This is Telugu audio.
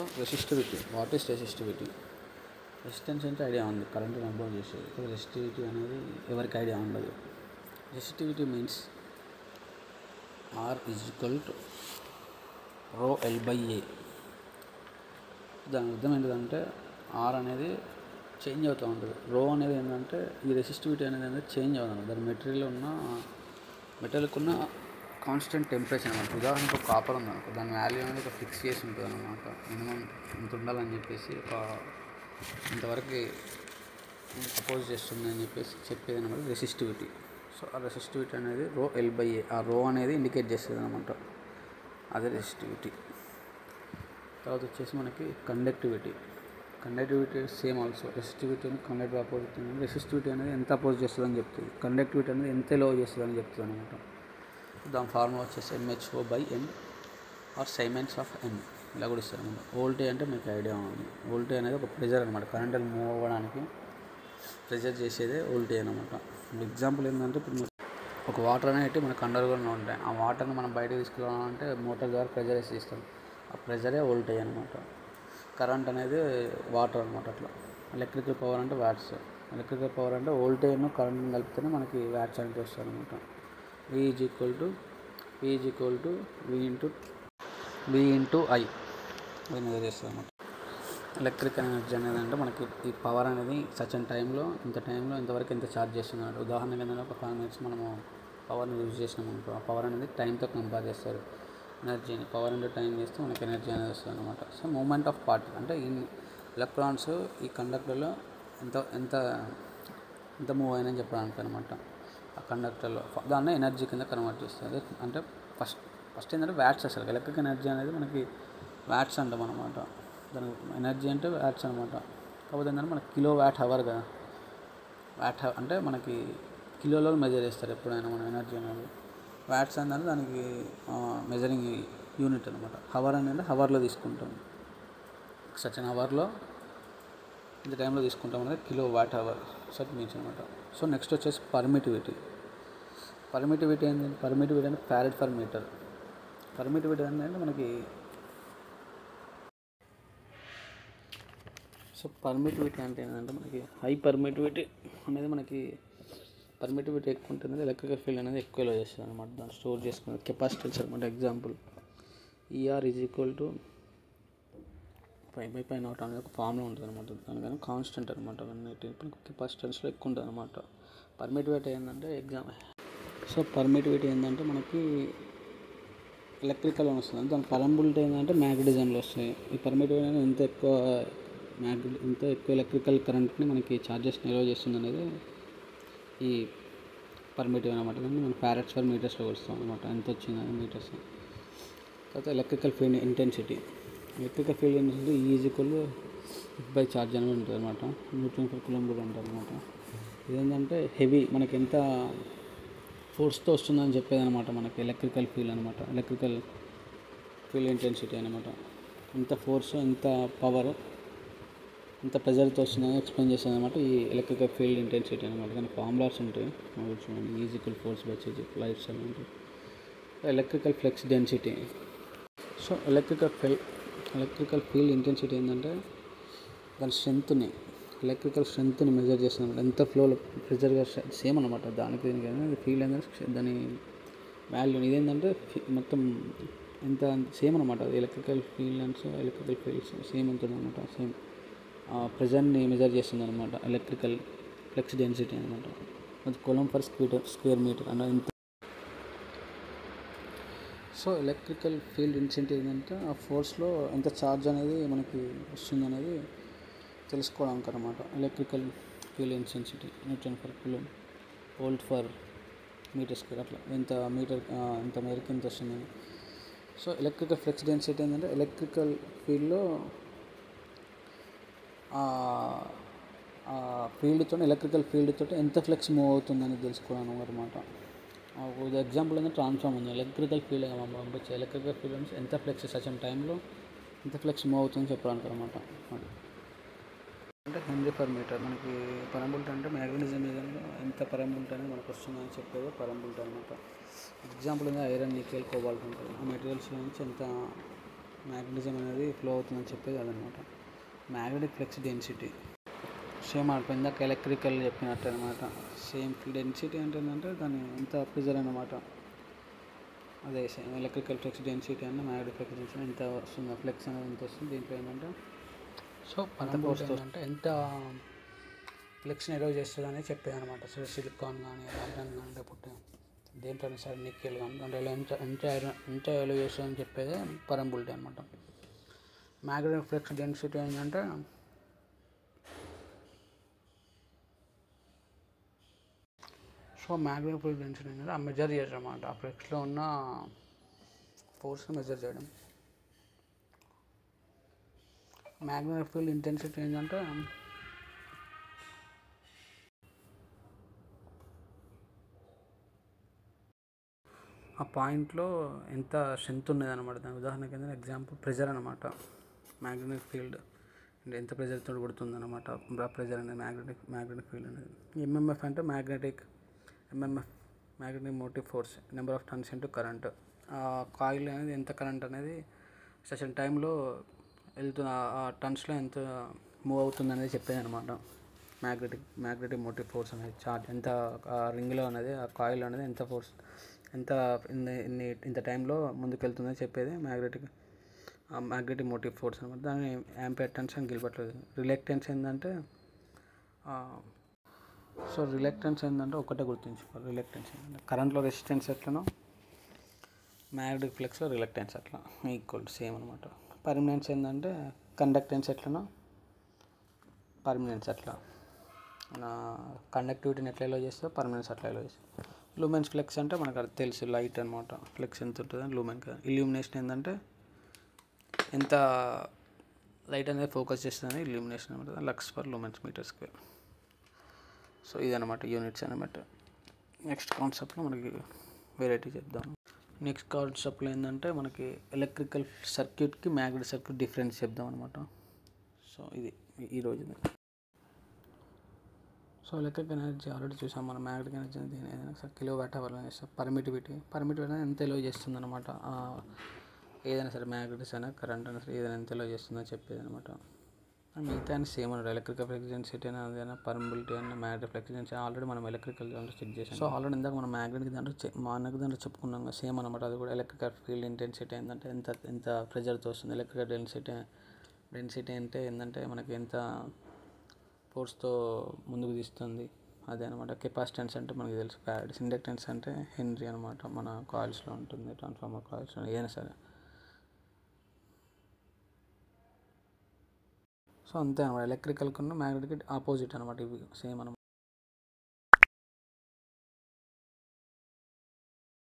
So resistivity, what is resistivity? Resistance అంటే ఐడియా ఉంది, కరెంట్ని అబ్జర్వ్ చేసేది. ఇప్పుడు రెసిస్టివిటీ అనేది ఎవరికి ఐడియా ఉండదు. Resistivity means R is equal to rho L by A. దాని అర్థం ఏంటంటే ఆర్ అనేది చేంజ్ అవుతూ ఉంటుంది. రో అనేది ఏంటంటే ఈ రెసిస్టివిటీ అనేది చేంజ్ అవుతుంది. దాని మెటీరియల్కి ఉన్న కాన్స్టెంట్ టెంపరేచర్ అనమాట. ఉదాహరణకు ఒక కాపర్ ఉంది అనుకో, దాని వాల్యూ అనేది ఒక ఫిక్స్ చేసి ఉంటుంది అనమాట. మినిమం ఇంత ఉండాలని చెప్పేసి ఇంతవరకు అపోజ్ చేస్తుంది అని చెప్పేది అనమాట రెసిస్టివిటీ. సో ఆ రెసిస్టివిటీ అనేది రో ఎల్ బై ఏ, ఆ రో అనేది ఇండికేట్ చేస్తుంది అనమాట. అదే రెసిస్టివిటీ. తర్వాత వచ్చేసి మనకి కండక్టివిటీ సేమ్ ఆల్సో. రెసిస్టివిటీ అని కండక్టివ్ అపోజిట్. రెసిస్టివిటీ అనేది ఎంత అపోజ్ చేస్తుంది అని చెప్తుంది, కండక్టివిటీ అనేది ఎంత లో చేస్తుంది అని చెప్తుంది అనమాట. దాని ఫార్ములా వచ్చేసి MHO by N R siemens of N ఇలా కూడా ఇస్తారు అనమాట. వోల్టేజ్ అంటే మీకు ఐడియా ఉంది. వోల్టేజ్ అనేది ఒక ప్రెజర్ అనమాట. కరెంట్ మూవ్ అవ్వడానికి ప్రెజర్ చేసేదే వోల్టేజ్ అనమాట. ఎగ్జాంపుల్ ఏంటంటే ఇప్పుడు ఒక వాటర్ అనేవి మనకు అండర్గ్రౌండ్లో ఉంటాయి. ఆ వాటర్ని మనం బయటకు తీసుకురావాలంటే మోటార్ ద్వారా ప్రెజర్ వేసి ఇస్తాం. ఆ ప్రెజరే వోల్టేజ్ అనమాట. కరెంట్ అనేది వాటర్ అనమాట. అట్లా ఎలక్ట్రికల్ పవర్ అంటే వ్యాట్స్. ఎలక్ట్రికల్ పవర్ అంటే వోల్టేజ్ను కరెంట్ని కలిపితేనే మనకి వ్యాట్స్ అనేది వస్తుంది అనమాట. V is equal to V into I అది మెజర్ చేస్తుంది అనమాట. ఎలక్ట్రికల్ ఎనర్జీ అనేది అంటే మనకి ఈ పవర్ అనేది సర్టెన్ టైంలో ఇంతవరకు ఎంత ఛార్జ్ చేస్తుంది అంటే, ఉదాహరణకి ఏంటంటే ఒక 5 minutes మనము పవర్ని యూజ్ చేసినాం అనుకో, ఆ పవర్ అనేది టైంతో కంపేర్ చేస్తారు. ఎనర్జీని పవర్ ఇంటూ టైం చేస్తే మనకి ఎనర్జీ అనేది వస్తుంది అనమాట. సో మూమెంట్ ఆఫ్ పార్టికల్ అంటే ఈ ఎలక్ట్రాన్స్ ఈ కండక్టర్లో ఎంత మూవ్ అయినా చెప్పడానికి అనమాట. ఆ కండక్టర్లో దాన్ని ఎనర్జీ కింద కన్వర్ట్ చేస్తుంది. అంటే ఫస్ట్ ఏంటంటే వ్యాట్స్. అసలు ఎలక్ట్రిక్ ఎనర్జీ అనేది మనకి వ్యాట్స్ అంటాం అనమాట. దానికి ఎనర్జీ అంటే వ్యాట్స్ అనమాట. కాకపోతే ఏంటంటే మనకి కిలో వ్యాట్ అవర్ కదా. అంటే మనకి కిలోలో మెజర్ చేస్తారు ఎప్పుడైనా మనం ఎనర్జీ అనేది. వ్యాట్స్ అనేది దానికి మెజరింగ్ యూనిట్ అనమాట. హవర్ అనేది హవర్లో తీసుకుంటాం. సర్టెన్ అవర్లో ఇంత టైంలో తీసుకుంటాం అనేది కిలో వాట్ అవర్ సర్ట్ మీన్స్ అనమాట. సో నెక్స్ట్ వచ్చేసి పర్మిటివిటీ అంటే ఫ్యారడ్ పర్ మీటర్. పర్మిటివిటీ అనేది మనకి పర్మిటివిటీ అంటే ఏంటంటే మనకి హై పర్మిటివిటీ అనేది మనకి పర్మిటివిటీ ఎక్కువ ఉంటుంది. ఎలక్ట్రికల్ ఫీల్డ్ అనేది ఎక్కువ లో చేస్తుంది అనమాట. దాన్ని స్టోర్ చేసుకునే కెపాసిటెన్స్ అనమాట. Example ER is equal to 5/0 అనేది ఒక ఫార్ములా ఉంటుంది అనమాట. దానికన్నా కాన్స్టెంట్ అనమాట. కెపాసిటెన్స్లో ఎక్కువ ఉంటుంది అనమాట. పర్మిటివిటీ ఏంటంటే మనకి ఎలక్ట్రికల్ అని వస్తుంది. దాని పరంబిలిటీ ఏంటంటే మ్యాగ్నెటిజంలో వస్తాయి. ఈ పర్మిటివిటీ అనేది ఎంత ఎక్కువ ఎలక్ట్రికల్ కరెంట్ని మనకి ఛార్జెస్ నిల్వ చేస్తుంది అనేది ఈ పర్మిటివ్ అనమాట. దాన్ని మనం ఫ్యారడ్స్ పర్ మీటర్స్లో వస్తాం అనమాట. ఎంత వచ్చిందని మీటర్స్. తర్వాత electrical field intensity is equal by charge అనేది ఉంటుంది అనమాట. న్యూటన్ పర్ కూలంబ్ అంటారు అనమాట. ఇదేంటంటే హెవీ మనకి ఎంత ఫోర్స్తో వస్తుందని చెప్పేది అనమాట. మనకి ఎలక్ట్రికల్ ఫీల్డ్ ఇంటెన్సిటీ అనమాట. ఎంత ఫోర్స్, ఎంత పవర్, ఎంత ప్రెజర్తో వస్తుందని ఎక్స్ప్లెయిన్ చేస్తుంది అనమాట ఈ ఎలక్ట్రికల్ ఫీల్డ్ ఇంటెన్సిటీ అనమాట. కానీ ఫార్ములాస్ ఉంటాయి చూడండి. Is equal force by charge lights అని ఉంటుంది. Electrical flux density. So electrical field intensity ఏంటంటే దాని ఎలక్ట్రికల్ స్ట్రెంత్ని మెజర్ చేస్తుంది అనమాట. ఎంత ఫ్లోలో ప్రెజర్గా సేమ్ అనమాట. దానికి ఫీల్డ్ ఏంటంటే దాని వాల్యూ ఇదేంటంటే మొత్తం ఎంత సేమ్ అనమాట. ఎలక్ట్రికల్ ఫీల్డ్స్ సేమ్ ఉంటుంది అనమాట. సేమ్ ప్రెజర్ని మెజర్ చేస్తుంది అనమాట. ఎలక్ట్రికల్ ఫ్లక్స్ డెన్సిటీ అనమాట. అది కూలంబ్ పర్ స్క్వేర్ మీటర్ అంటే ఎంత. సో ఎలక్ట్రికల్ ఫీల్డ్ ఇంటెన్సిటీ ఏంటంటే ఆ ఫోర్స్లో ఎంత ఛార్జ్ అనేది మనకి వస్తుంది అనేది తెలుసుకోవడానికి అనమాట. Electrical field intensity newton per coulomb volt per metre square అట్లా ఎంత మేరకు ఎంత వస్తుందని. సో ఎలక్ట్రికల్ ఫ్లక్స్ డెన్సిటీ ఏంటంటే ఎలక్ట్రికల్ ఫీల్డ్లో ఎలక్ట్రికల్ ఫీల్డ్తో ఎంత ఫ్లక్స్ మూవ్ అవుతుందని తెలుసుకోవడం అనమాట. ఎగ్జాంపుల్ ఏంటంటే ట్రాన్స్ఫార్మర్ ఉంది. ఎలక్ట్రికల్ ఫీల్డ్ పంపించే ఎలక్ట్రికల్ ఫీల్డ్ నుంచి ఎంత ఫ్లక్స్ సర్టెన్ టైంలో ఎంత ఫ్లక్స్ మూవ్ అవుతుందని చెప్పడానికి అనమాట. అంటే హెన్రీ పర్ మీటర్. మనకి పరంబిలిటీ అంటే మ్యాగ్నెటిజం మీడియంలో ఎంత పరంబిలిటీ అనేది మనకు వస్తుందని చెప్పేది పరంబిలిటీ అనమాట. ఎగ్జాంపుల్ ఏంటంటే ఐరన్, నికెల్, కోబాల్ట్ ఉంటుంది. ఆ మెటీరియల్స్ నుంచి ఎంత మ్యాగ్నెటిజం అనేది ఫ్లో అవుతుందని చెప్పేది అదనమాట. మ్యాగ్నెటిక్ ఫ్లక్స్ డెన్సిటీ సేమ్ మనకు ఇందాక ఎలక్ట్రికల్ చెప్పినట్టు అనమాట. సేమ్ డెన్సిటీ అంటే ఏంటంటే దాని ఎంత ప్రెజర్ అన్నమాట. అదే సేమ్ ఎలక్ట్రికల్ ఫ్లక్స్ డెన్సిటీ అన్న మ్యాగ్నెటిక్ ఫ్లక్స్ డెన్సిటీ ఎంత వస్తుంది, ఫ్లక్స్ అనేది ఎంత వస్తుంది. దీంట్లో ఏంటంటే సో అంత ఫోర్స్ అంటే ఎంత ఫ్లక్స్ని ఎరోవ్ చేస్తుంది అనేది చెప్పేది అనమాట. సో సిలికాన్ కానీ ఐరన్ కానీ లేకపోతే దేంట్లో సరే నికెల్ కానీ దాంట్లో ఎంత ఎలో చేస్తుందని చెప్పేది పరంబిలిటీ అనమాట. మ్యాగ్నెటిక్ ఫ్లక్స్ డెన్సిటీ ఏంటంటే సో మ్యాగ్నెటిక్ ఫ్లక్స్ డెన్సిటీ ఏంటంటే ఆ మెజర్ చేయడం అనమాట. ఆ ఫ్లక్స్లో ఉన్న ఫోర్స్ని మెజర్ చేయడం. మ్యాగ్నెటిక్ ఫీల్డ్ ఇంటెన్సిటీ ఏంటంటే ఆ పాయింట్లో ఎంత స్ట్రెంత్ ఉన్నది అనమాట. దాని ఉదాహరణకి ఏంటంటే ఎగ్జాంపుల్ ప్రెజర్ అనమాట. మ్యాగ్నెటిక్ ఫీల్డ్ అంటే ఎంత ప్రెజర్తో కొడుతుంది అనమాట. ప్రెజర్ అనేది మ్యాగ్నెటిక్ ఫీల్డ్ అనేది. ఎంఎంఎఫ్ అంటే magnetic motive force number of turns into current. ఆ కాయిల్ అనేది ఎంత కరెంట్ అనేది సెషన్ టైంలో వెళ్తుంది, ఆ టర్న్స్లో ఎంత మూవ్ అవుతుంది అనేది చెప్పేది అనమాట. మ్యాగ్నెటిక్ మోటివ్ ఫోర్స్ అనేది చార్జ్ ఎంత రింగ్లో అనేది ఆ కాయిల్ అనేది ఎంత ఫోర్స్ ఎంత ఇంత టైంలో ముందుకు వెళ్తుందని చెప్పేది మ్యాగ్నెటిక్ మోటివ్ ఫోర్స్ అనమాట. దాన్ని యాంపియర్ టర్న్స్ అని గిల్బర్ట్. రిలక్టెన్స్ ఏంటంటే ఒకటే గుర్తుంచుకోవాలి. రిలక్టెన్స్ ఏంటంటే కరెంట్లో రెసిస్టెన్స్ ఎట్లనో మ్యాగ్నెటిక్ ఫ్లక్స్లో రిలక్టెన్స్ అట్లా ఈక్వల్ సేమ్ అనమాట. పర్మనెన్స్ ఏంటంటే కండక్టెన్స్ ఎట్లనో పర్మనెన్స్ అట్లా. కండక్టివిటీని ఎట్లా ఎలో చేస్తుందో పర్మనెన్స్ అట్లా ఎలో చేస్తుంది. లూమెన్స్ ఫ్లెక్స్ అంటే మనకు అది తెలుసు, లైట్ అనమాట. ఫ్లెక్స్ ఎంత ఉంటుందో లూమెన్. ఇల్యూమినేషన్ ఏంటంటే ఎంత లైట్ అనేది ఫోకస్ చేస్తుందని ఇల్యూమినేషన్ అనమాట. Lux per lumens metre square. So ఇదనమాట యూనిట్స్ అనమాట. నెక్స్ట్ కాన్సెప్ట్లో మనకి వెరైటీ చెప్దాం. నెక్స్ట్ కాన్సెప్ట్లో ఏంటంటే మనకి ఎలక్ట్రికల్ సర్క్యూట్కి మ్యాగ్నెటిక్ సర్క్యూట్ డిఫరెన్స్ చెప్దాం అనమాట. సో ఇది ఈరోజు. సో ఎలక్ట్రిక్ ఎనర్జీ ఆల్రెడీ చూసాం మనం. మ్యాగ్నెటిక్ ఎనర్జీ ఏదైనా సరే కిలో వాట్ అవర్ చేస్తాం. పర్మిటివిటీ అనేది ఎంత ఎలో చేస్తుంది అనమాట. ఏదైనా సరే మ్యాగ్నెటిక్స్ అయినా కరెంట్ అయినా సరే ఏదైనా ఎంత ఎలో చేస్తుందని చెప్పేది అనమాట. మిగతా అని సేమ్ అనమాట. ఎలక్ట్రికల్ ఫ్లక్స్ డెన్సిటీ అయినా అదైనా పర్మిటివిటీ అయినా మ్యాగ్నెటిక్ ఫ్లక్స్ డెన్సిటీ ఆల్రెడీ మనం ఎలక్ట్రికల్ దాంట్లో చెక్ చేసాం. సో ఆల్రెడీ ఇందాక మనం మ్యాగ్నెటిక్ దాంట్లో చెప్పుకున్నాం సేమ్ అనమాట. అది కూడా ఎలక్ట్రికల్ ఫీల్డ్ ఇంటెన్సిటీ ఏంటంటే ఎంత ప్రెజర్తో వస్తుంది. ఎలక్ట్రికల్ డెన్సిటీ అంటే ఏంటంటే మనకి ఎంత ఫోర్స్తో ముందుకు తీస్తుంది అదే అనమాట. కెపాసిటెన్స్ అంటే మనకి తెలుసు ఫ్యారడ్స్. ఇండక్టెన్స్ అంటే హెన్రీ అనమాట. మన కాయిల్స్లో ఉంటుంది, ట్రాన్స్ఫార్మర్ కాయిల్స్లో ఏదైనా సరే. సో అంతే అనమాట. ఎలక్ట్రికల్ కన్నా మ్యాగ్నెటిక్ ఆపోజిట్ అనమాట. ఇవి సేమ్ అనమాట.